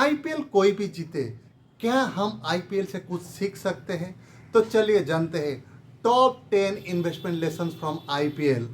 IPL कोई भी जीते, क्या हम आईपीएल से कुछ सीख सकते हैं? तो चलिए जानते हैं top 10 investment lessons from IPL.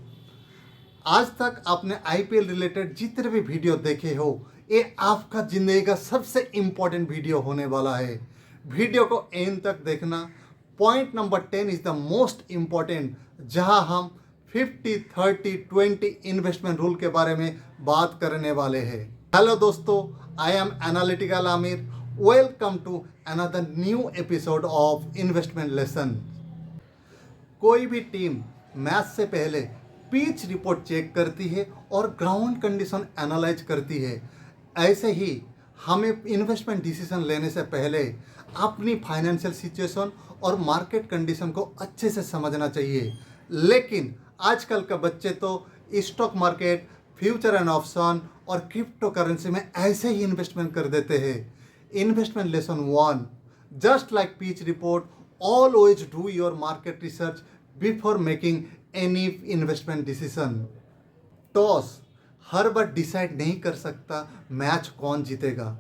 आज तक आपने आईपीएल रिलेटेड जितने भी वीडियो देखे हो, ये आपका जिंदगी का सबसे इम्पोर्टेंट वीडियो होने वाला है। वीडियो को एंड तक देखना। Point number 10 is the most important, जहां हम 50-30-20 इन्वेस्टमेंट रूल के बारे में बात करने वाले हैं। हेलो दोस्तों, I am analytical Aamir. Welcome to another new episode of investment lesson. कोई भी टीम मैच से पहले पिच रिपोर्ट चेक करती है और ग्राउंड कंडीशन एनालाइज करती है। ऐसे ही हमें इन्वेस्टमेंट डिसीजन लेने से पहले अपनी फाइनेंशियल सिचुएशन और मार्केट कंडीशन को अच्छे से समझना चाहिए। लेकिन आजकल के बच्चे तो stock market, future and option और क्रिप्टो करेंसी में ऐसे ही इन्वेस्टमेंट कर देते हैं। Investment lesson 1, just like pitch report, always do your market research before making any investment decision. Toss हर बार डिसाइड नहीं कर सकता मैच कौन जीतेगा।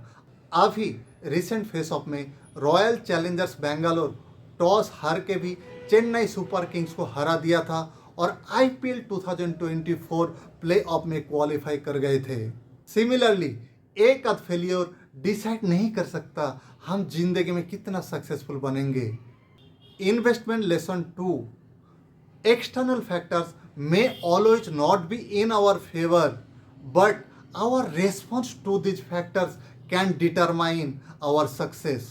अभी रिसेंट फेस ऑफ में रॉयल चैलेंजर्स बेंगलोर टॉस हार के भी चेन्नई सुपर किंग्स को हरा दिया था और आईपीएल 2024 प्ले ऑफ में क्वालिफाई कर गए थे। सिमिलरली एक आध फेलियर डिसाइड नहीं कर सकता हम जिंदगी में कितना सक्सेसफुल बनेंगे। Investment lesson 2, external factors may always not be in our favor, but our response to these factors can determine our success.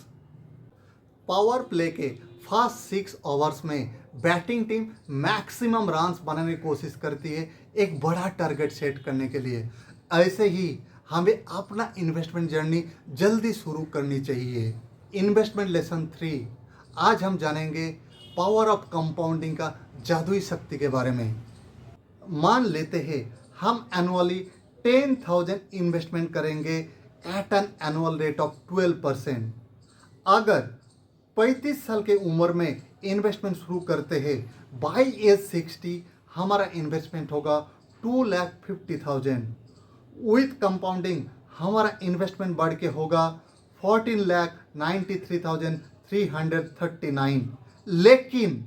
Power play के फर्स्ट 6 ओवर्स में बैटिंग टीम मैक्सिमम रन्स बनाने की कोशिश करती है एक बड़ा टारगेट सेट करने के लिए। ऐसे ही हमें अपना इन्वेस्टमेंट जर्नी जल्दी शुरू करनी चाहिए। इन्वेस्टमेंट लेसन 3, आज हम जानेंगे पावर ऑफ कंपाउंडिंग का जादुई शक्ति के बारे में। मान लेते हैं हम एनुअली 10,000 इन्वेस्टमेंट करेंगे at an annual rate of 12%। अगर 35 साल के उम्र में इन्वेस्टमेंट शुरू करते हैं, बाई एज 60 हमारा इन्वेस्टमेंट होगा 2,50,000। विथ कंपाउंडिंग हमारा इन्वेस्टमेंट बढ़ के होगा 14,93,339। लेकिन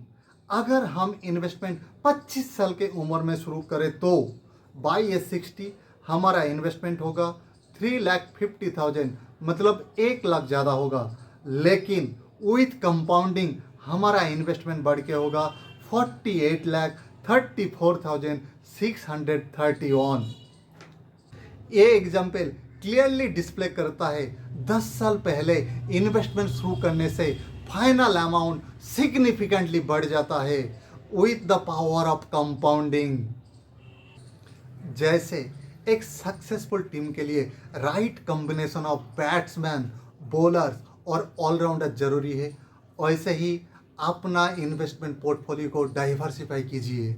अगर हम इन्वेस्टमेंट 25 साल के उम्र में शुरू करें तो बाई एज 60 हमारा इन्वेस्टमेंट होगा 3,50,000, मतलब 1 लाख ज़्यादा होगा। लेकिन विथ कंपाउंडिंग हमारा इन्वेस्टमेंट बढ़ के होगा 48,34,631। ये एग्जाम्पल क्लियरली डिस्प्ले करता है 10 साल पहले इन्वेस्टमेंट शुरू करने से फाइनल अमाउंट सिग्निफिकेंटली बढ़ जाता है with the power of compounding. जैसे एक सक्सेसफुल टीम के लिए right combination of batsman, bowlers और ऑलराउंडर जरूरी है, वैसे ही अपना इन्वेस्टमेंट पोर्टफोलियो को डाइवर्सिफाई कीजिए।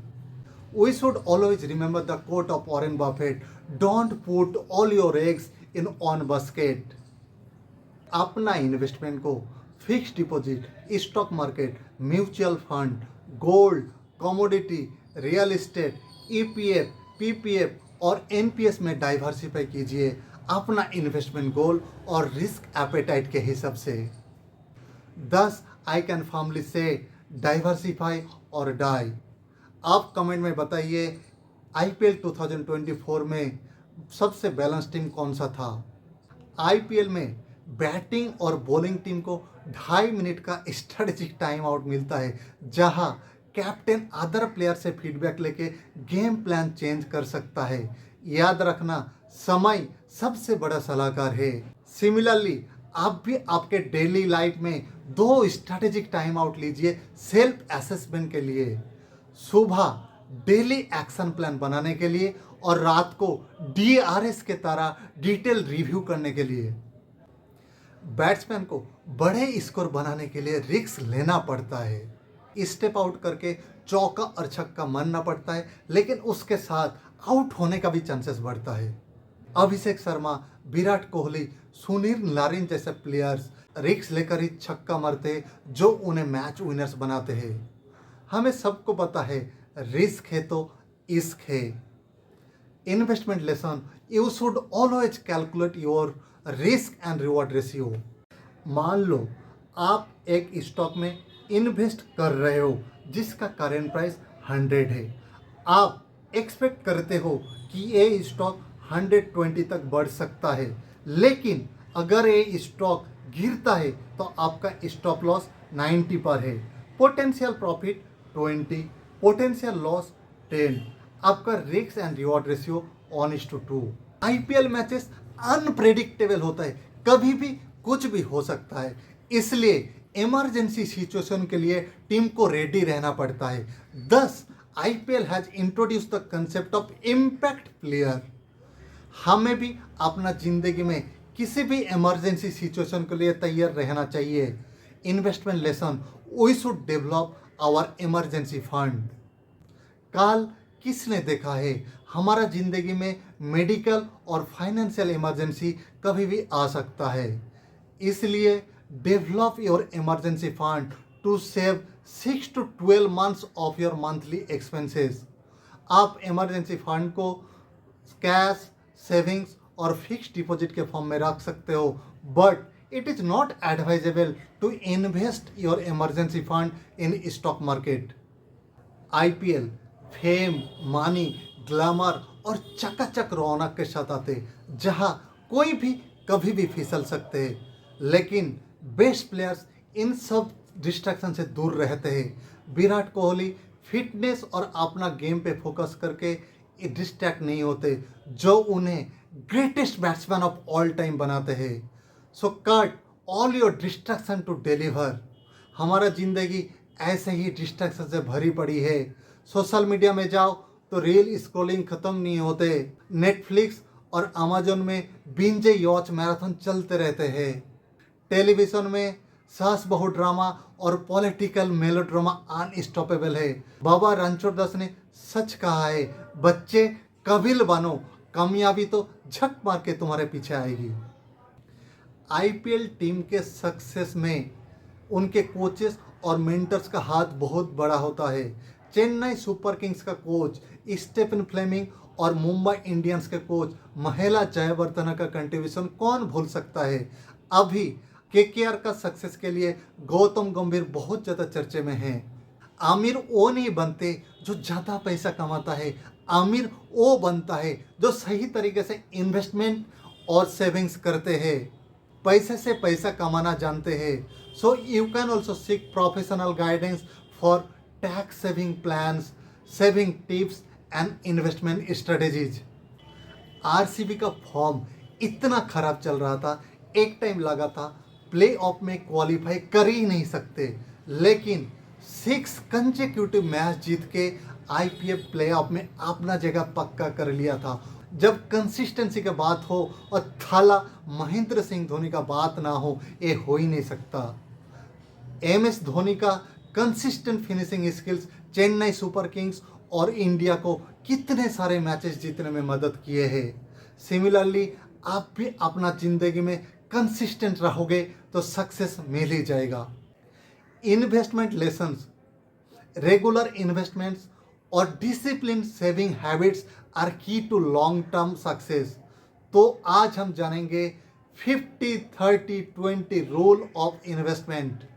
We should always remember the quote of Warren Buffett, don't put all your eggs in one basket. अपना इन्वेस्टमेंट को fix deposit, stock market, mutual fund, gold, commodity, real estate, EPF, PPF और NPS में diversify कीजिए अपना investment गोल और risk appetite के हिसाब से। थस आई कैन फर्मली से डाइवर्सिफाई और डाई। आप कमेंट में बताइए आईपीएल 2024 में सबसे बैलेंस टीम कौन सा था। आईपीएल में बैटिंग और बॉलिंग टीम को 2.5 मिनट का स्ट्रेटेजिक टाइम आउट मिलता है, जहां कैप्टन अदर प्लेयर से फीडबैक लेके गेम प्लान चेंज कर सकता है। याद रखना, समय सबसे बड़ा सलाहकार है। सिमिलरली आप भी आपके डेली लाइफ में 2 स्ट्रेटेजिक टाइम आउट लीजिए सेल्फ असेसमेंट के लिए। सुबह डेली एक्शन प्लान बनाने के लिए और रात को डीआरएस के तरह डिटेल रिव्यू करने के लिए। बैट्समैन को बड़े स्कोर बनाने के लिए रिस्क लेना पड़ता है, स्टेप आउट करके चौका और छक्का मारना पड़ता है, लेकिन उसके साथ आउट होने का भी चांसेस बढ़ता है। अभिषेक शर्मा, विराट कोहली, सुनील नारायण जैसे प्लेयर्स रिस्क लेकर ही छक्का मारते हैं, जो उन्हें मैच विनर्स बनाते हैं। हमें सबको पता है रिस्क है तो इश्क है। Investment lesson, you should always calculate your risk and reward ratio. मान लो आप एक स्टॉक में इन्वेस्ट कर रहे हो जिसका करेंट प्राइस 100 है। आप एक्सपेक्ट करते हो कि ये स्टॉक 120 तक बढ़ सकता है, लेकिन अगर ये स्टॉक गिरता है तो आपका स्टॉप लॉस 90 पर है। Potential profit 20, potential loss 10। आपका risk and reward ratio 1:2। IPL matches unpredictable होता है, कभी भी कुछ भी हो सकता है, इसलिए इमरजेंसी सिचुएशन के लिए टीम को रेडी रहना पड़ता है। दस IPL has introduce the concept of impact player. हमें भी अपना जिंदगी में किसी भी इमरजेंसी सिचुएशन के लिए तैयार रहना चाहिए। Investment lesson, we should develop our emergency fund. काल किसने देखा है, हमारा जिंदगी में मेडिकल और फाइनेंशियल इमरजेंसी कभी भी आ सकता है, इसलिए develop your emergency fund to save 6 to 12 months of your monthly expenses. आप इमरजेंसी फंड को कैश, सेविंग्स और फिक्स डिपॉजिट के फॉर्म में रख सकते हो, but it is not advisable to invest your emergency fund in stock market. IPL fame, money, glamour और चकाचक रौनक के साथ आते, जहां कोई भी कभी भी फिसल सकते हैं, लेकिन बेस्ट प्लेयर्स इन सब डिस्ट्रैक्शन से दूर रहते हैं। विराट कोहली फिटनेस और अपना गेम पे फोकस करके डिस्ट्रैक्ट नहीं होते, जो उन्हें greatest batsman of all time बनाते हैं। So cut all your distraction to deliver. हमारा ज़िंदगी ऐसे ही डिस्ट्रैक्शन से भरी पड़ी है। सोशल मीडिया में जाओ तो रील स्क्रॉलिंग ख़त्म नहीं होते। नेटफ्लिक्स और अमेजोन में बिंज वॉच मैराथन चलते रहते हैं। टेलीविज़न में सास बहू ड्रामा और पॉलिटिकल मेलोड्रामा अनस्टॉपेबल है। बाबा रणछोड़ दास ने सच कहा है, बच्चे कबील बनो, कामयाबी तो झक मार के तुम्हारे पीछे आएगी। आईपीएल टीम के सक्सेस में उनके कोचेस और मेंटर्स का हाथ बहुत बड़ा होता है। चेन्नई सुपर किंग्स का कोच स्टीफन फ्लेमिंग और मुंबई इंडियंस के कोच महेला जयवर्धने का कंट्रीब्यूशन कौन भूल सकता है। अभी केकेआर का सक्सेस के लिए गौतम गंभीर बहुत ज़्यादा चर्चे में हैं। आमिर वो नहीं बनते जो ज़्यादा पैसा कमाता है, आमिर वो बनता है जो सही तरीके से इन्वेस्टमेंट और सेविंग्स करते हैं, पैसे से पैसा कमाना जानते हैं। So you can also seek professional guidance for tax saving plans, saving tips and investment strategies. RCB का फॉर्म इतना खराब चल रहा था, एक टाइम लगा था प्ले ऑफ में क्वालिफाई कर ही नहीं सकते, लेकिन 6 कंसेक्यूटिव मैच जीत के आईपीएल प्ले ऑफ में अपना जगह पक्का कर लिया था। जब कंसिस्टेंसी की बात हो और थाला महेंद्र सिंह धोनी का बात ना हो, ये हो ही नहीं सकता। एमएस धोनी का consistent finishing skills Chennai super Kings और इंडिया को कितने सारे मैचेस जीतने में मदद किए हैं। सिमिलरली आप भी अपना ज़िंदगी में कंसिस्टेंट रहोगे तो सक्सेस मिल ही जाएगा। इन्वेस्टमेंट लेसन्स, रेगुलर इन्वेस्टमेंट्स और डिसिप्लिन सेविंग हैबिट्स आर की टू लॉन्ग टर्म सक्सेस। तो आज हम जानेंगे 50-30-20 रूल ऑफ इन्वेस्टमेंट।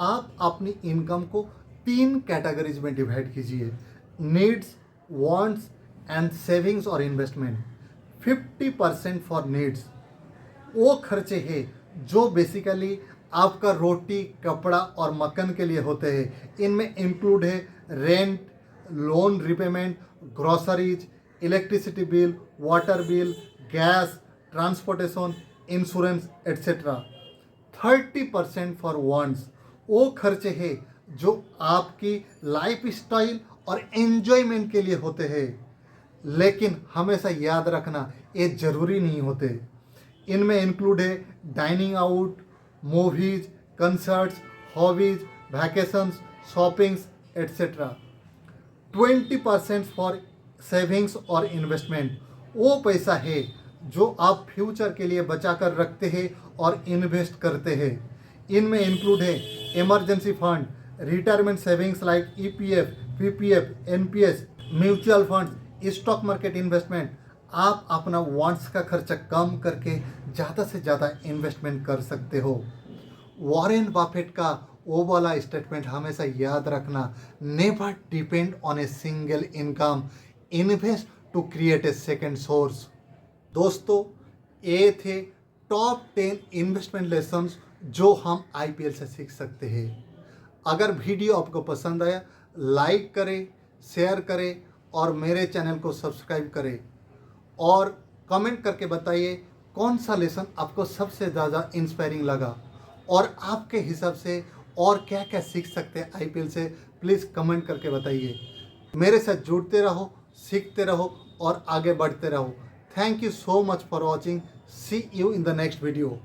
आप अपनी इनकम को 3 कैटेगरीज में डिवाइड कीजिए, नीड्स, वांट्स एंड सेविंग्स और इन्वेस्टमेंट। 50% फॉर नीड्स, वो खर्चे हैं जो बेसिकली आपका रोटी, कपड़ा और मकान के लिए होते हैं। इनमें इंक्लूड है rent, loan repayment, groceries, electricity bill, water bill, gas, transportation, insurance etcetera. 30% for wants, वो खर्चे हैं जो आपकी लाइफ स्टाइल और एन्जॉयमेंट के लिए होते हैं, लेकिन हमेशा याद रखना ये ज़रूरी नहीं होते। इनमें इंक्लूड है dining out, movies, concerts, hobbies, vacations, shoppings etcetera. 20% for savings और इन्वेस्टमेंट, वो पैसा है जो आप फ्यूचर के लिए बचा कर रखते हैं और इन्वेस्ट करते हैं। इनमें इंक्लूड है emergency fund, retirement savings like EPF, PPF, NPS, mutual funds, stock market investment, आप अपना वॉन्ट्स का खर्चा कम करके ज़्यादा से ज़्यादा इन्वेस्टमेंट कर सकते हो। वॉरेन बफेट का वो वाला स्टेटमेंट हमेशा याद रखना, never depend on a single income, invest to create a second source. दोस्तों, ये थे टॉप 10 इन्वेस्टमेंट लेसन्स जो हम आईपीएल से सीख सकते हैं। अगर वीडियो आपको पसंद आया, लाइक करें, शेयर करें और मेरे चैनल को सब्सक्राइब करें और कमेंट करके बताइए कौन सा लेसन आपको सबसे ज़्यादा इंस्पायरिंग लगा और आपके हिसाब से और क्या क्या सीख सकते हैं आईपीएल से। प्लीज़ कमेंट करके बताइए। मेरे साथ जुड़ते रहो, सीखते रहो और आगे बढ़ते रहो। Thank you so much for watching. See you in the next video.